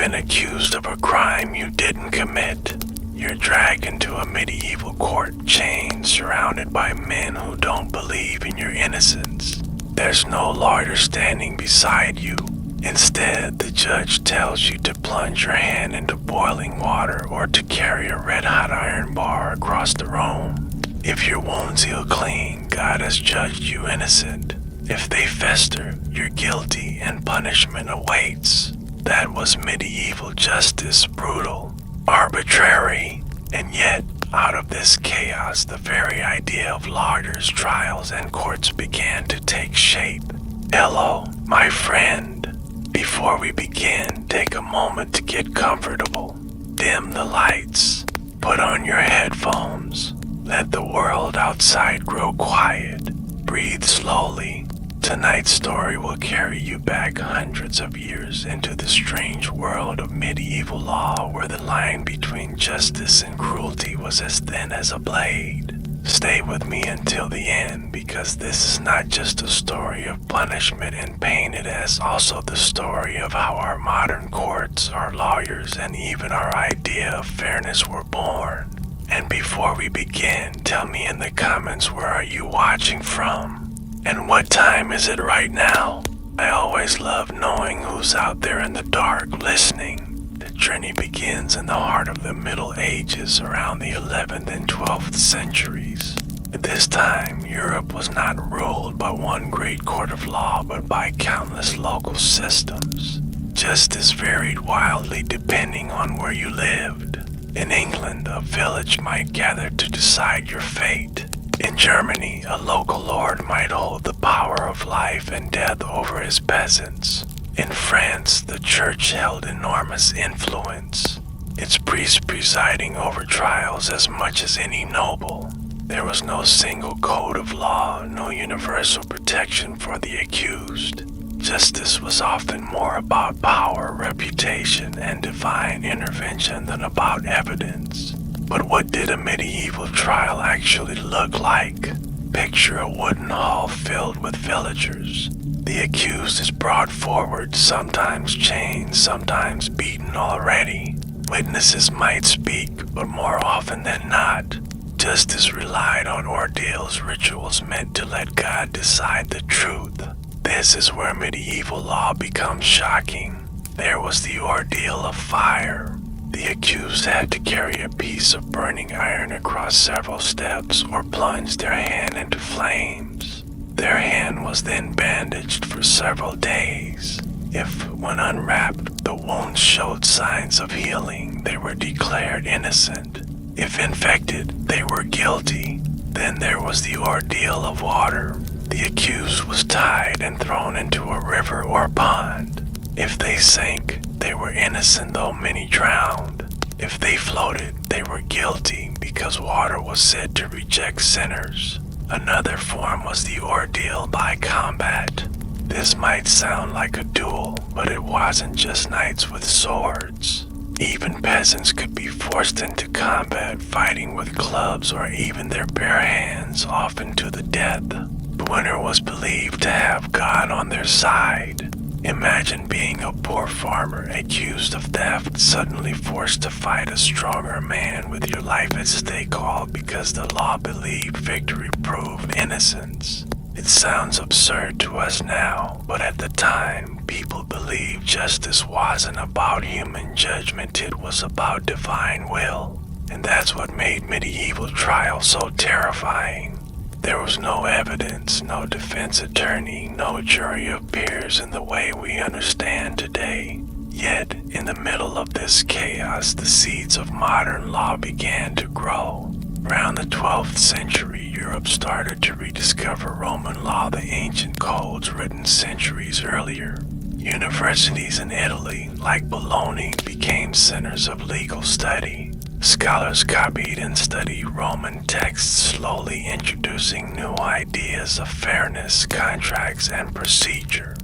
been accused of a crime you didn't commit. You're dragged into a medieval court, chained, surrounded by men who don't believe in your innocence. There's no lawyer standing beside you. Instead, the judge tells you to plunge your hand into boiling water or to carry a red-hot iron bar across the room. If your wounds heal clean, God has judged you innocent. If they fester, you're guilty and punishment awaits. That was medieval justice, brutal, arbitrary, and yet, out of this chaos, the very idea of lawyers, trials, and courts began to take shape. Hello, my friend. Before we begin, take a moment to get comfortable. Dim the lights. Put on your headphones. Let the world outside grow quiet. Breathe slowly. Tonight's story will carry you back hundreds of years into the strange world of medieval law where the line between justice and cruelty was as thin as a blade. Stay with me until the end, because this is not just a story of punishment and pain, it is also the story of how our modern courts, our lawyers, and even our idea of fairness were born. And before we begin, tell me in the comments, where are you watching from? And what time is it right now? I always love knowing who's out there in the dark listening. The journey begins in the heart of the Middle Ages around the 11th and 12th centuries. At this time, Europe was not ruled by one great court of law, but by countless local systems. Justice varied wildly depending on where you lived. In England, a village might gather to decide your fate. In Germany, a local lord might hold the power of life and death over his peasants. In France, the church held enormous influence, its priests presiding over trials as much as any noble. There was no single code of law, no universal protection for the accused. Justice was often more about power, reputation, and divine intervention than about evidence. But what did a medieval trial actually look like? Picture a wooden hall filled with villagers. The accused is brought forward, sometimes chained, sometimes beaten already. Witnesses might speak, but more often than not, justice relied on ordeals, rituals meant to let God decide the truth. This is where medieval law becomes shocking. There was the ordeal of fire. The accused had to carry a piece of burning iron across several steps or plunge their hand into flames. Their hand was then bandaged for several days. If, when unwrapped, the wounds showed signs of healing, they were declared innocent. If infected, they were guilty. Then there was the ordeal of water. The accused was tied and thrown into a river or pond. If they sank, they were innocent, though many drowned. If they floated, they were guilty, because water was said to reject sinners. Another form was the ordeal by combat. This might sound like a duel, but it wasn't just knights with swords. Even peasants could be forced into combat, fighting with clubs or even their bare hands, often to the death. The winner was believed to have God on their side. Imagine being a poor farmer accused of theft, suddenly forced to fight a stronger man with your life at stake, all because the law believed victory proved innocence. It sounds absurd to us now, but at the time, people believed justice wasn't about human judgment, it was about divine will. And that's what made medieval trials so terrifying. There was no evidence, no defense attorney, no jury of peers in the way we understand today. Yet, in the middle of this chaos, the seeds of modern law began to grow. Around the 12th century, Europe started to rediscover Roman law, the ancient codes written centuries earlier. Universities in Italy, like Bologna, became centers of legal study. Scholars copied and studied Roman texts, slowly introducing new ideas of fairness, contracts, and procedure.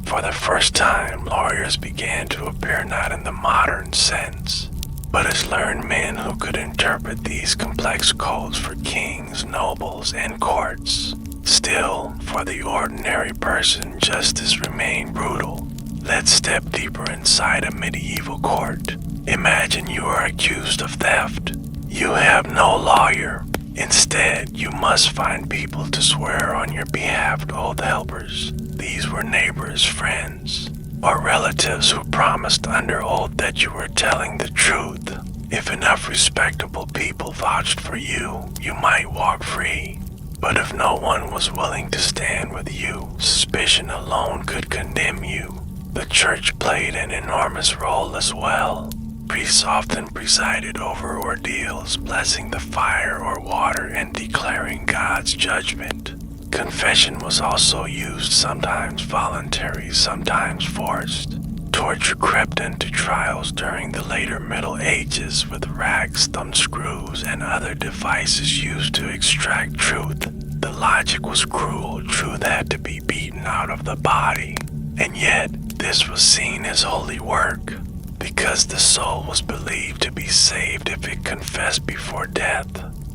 For the first time, lawyers began to appear not in the modern sense, but as learned men who could interpret these complex codes for kings, nobles, and courts. Still, for the ordinary person, justice remained brutal. Let's step deeper inside a medieval court. Imagine you are accused of theft. You have no lawyer. Instead, you must find people to swear on your behalf to oath helpers. These were neighbors, friends, or relatives who promised under oath that you were telling the truth. If enough respectable people vouched for you, you might walk free. But if no one was willing to stand with you, suspicion alone could condemn you. The church played an enormous role as well. Priests often presided over ordeals, blessing the fire or water and declaring God's judgment. Confession was also used, sometimes voluntary, sometimes forced. Torture crept into trials during the later Middle Ages with racks, thumbscrews, and other devices used to extract truth. The logic was cruel. Truth had to be beaten out of the body. And yet, this was seen as holy work, because the soul was believed to be saved if it confessed before death.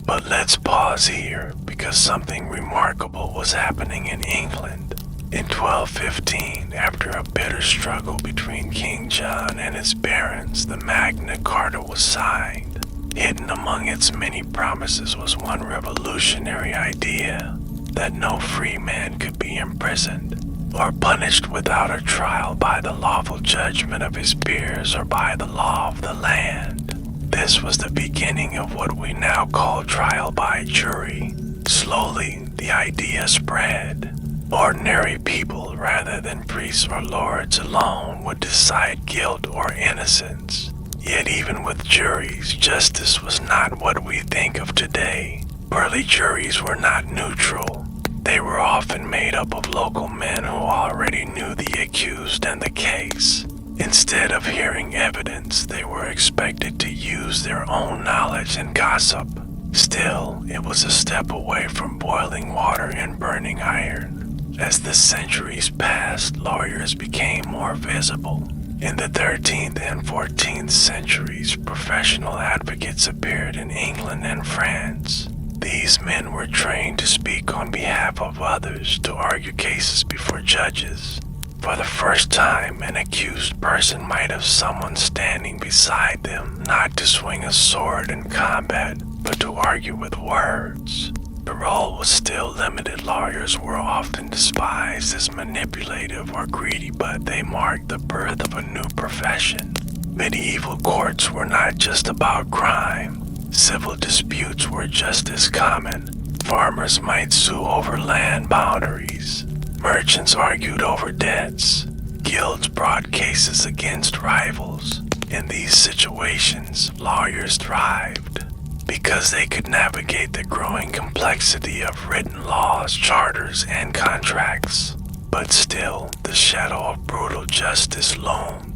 But let's pause here, because something remarkable was happening in England. In 1215, after a bitter struggle between King John and his barons, the Magna Carta was signed. Hidden among its many promises was one revolutionary idea, that no free man could be imprisoned or punished without a trial by the lawful judgment of his peers or by the law of the land. This was the beginning of what we now call trial by jury. Slowly, the idea spread. Ordinary people, rather than priests or lords alone, would decide guilt or innocence. Yet even with juries, justice was not what we think of today. Early juries were not neutral. They were often made up of local men who already knew the accused and the case. Instead of hearing evidence, they were expected to use their own knowledge and gossip. Still, it was a step away from boiling water and burning iron. As the centuries passed, lawyers became more visible. In the 13th and 14th centuries, professional advocates appeared in England and France. These men were trained to speak on behalf of others, to argue cases before judges. For the first time, an accused person might have someone standing beside them, not to swing a sword in combat, but to argue with words. The role was still limited. Lawyers were often despised as manipulative or greedy, but they marked the birth of a new profession. Medieval courts were not just about crime. Civil disputes were just as common. Farmers might sue over land boundaries. Merchants argued over debts. Guilds brought cases against rivals. In these situations, lawyers thrived because they could navigate the growing complexity of written laws, charters, and contracts. But still, the shadow of brutal justice loomed.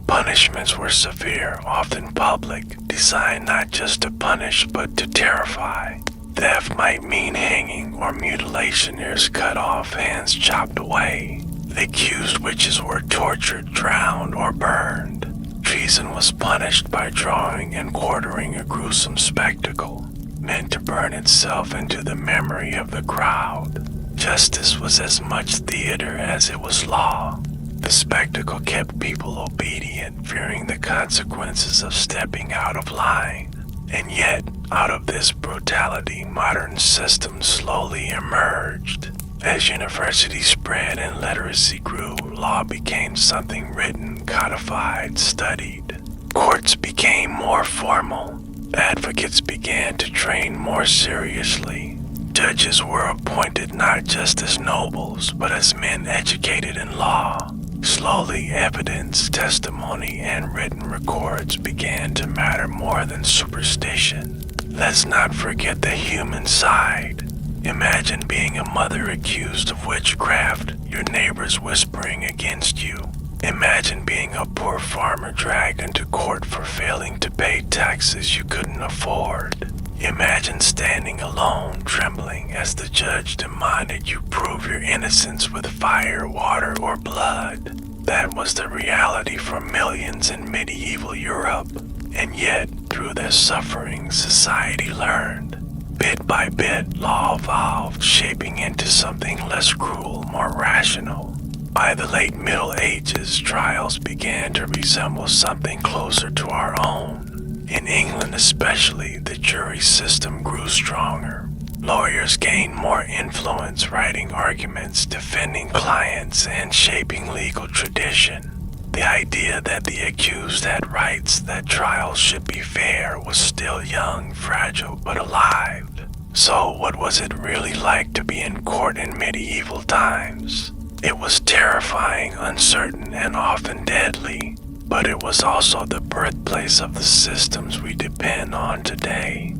Punishments were severe, often public, designed not just to punish but to terrify. Theft might mean hanging or mutilation, ears cut off, hands chopped away. The accused witches were tortured, drowned, or burned. Treason was punished by drawing and quartering a gruesome spectacle, meant to burn itself into the memory of the crowd. Justice was as much theater as it was law. The spectacle kept people obedient, fearing the consequences of stepping out of line. And yet, out of this brutality, modern systems slowly emerged. As universities spread and literacy grew, law became something written, codified, studied. Courts became more formal. Advocates began to train more seriously. Judges were appointed not just as nobles, but as men educated in law. Slowly, evidence, testimony, and written records began to matter more than superstition. Let's not forget the human side. Imagine being a mother accused of witchcraft, your neighbors whispering against you. Imagine being a poor farmer dragged into court for failing to pay taxes you couldn't afford. Imagine standing alone, trembling as the judge demanded you prove your innocence with fire, water, or blood. That was the reality for millions in medieval Europe. And yet, through their suffering, society learned. Bit by bit, law evolved, shaping into something less cruel, more rational. By the late Middle Ages, trials began to resemble something closer to our own. In England especially, the jury system grew stronger. Lawyers gained more influence writing arguments, defending clients, and shaping legal tradition. The idea that the accused had rights, that trials should be fair, was still young, fragile, but alive. So what was it really like to be in court in medieval times? It was terrifying, uncertain, and often deadly, but it was also the birthplace of the systems we depend on today.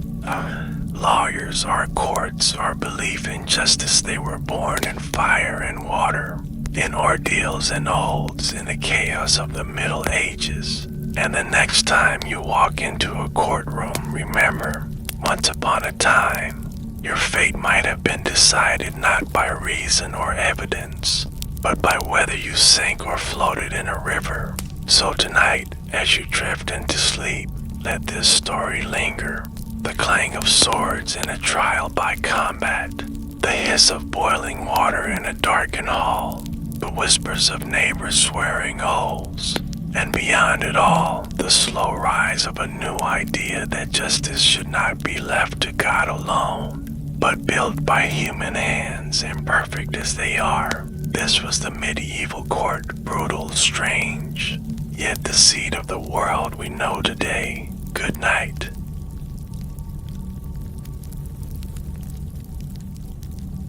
Lawyers, our courts, our belief in justice, they were born in fire and water, in ordeals and oaths, in the chaos of the Middle Ages. And the next time you walk into a courtroom, remember, once upon a time, your fate might have been decided not by reason or evidence, but by whether you sank or floated in a river. So tonight, as you drift into sleep, let this story linger. The clang of swords in a trial by combat, the hiss of boiling water in a darkened hall, the whispers of neighbors swearing oaths, and beyond it all, the slow rise of a new idea that justice should not be left to God alone, but built by human hands, imperfect as they are. This was the medieval court, brutal, strange, yet the seed of the world we know today. Good night.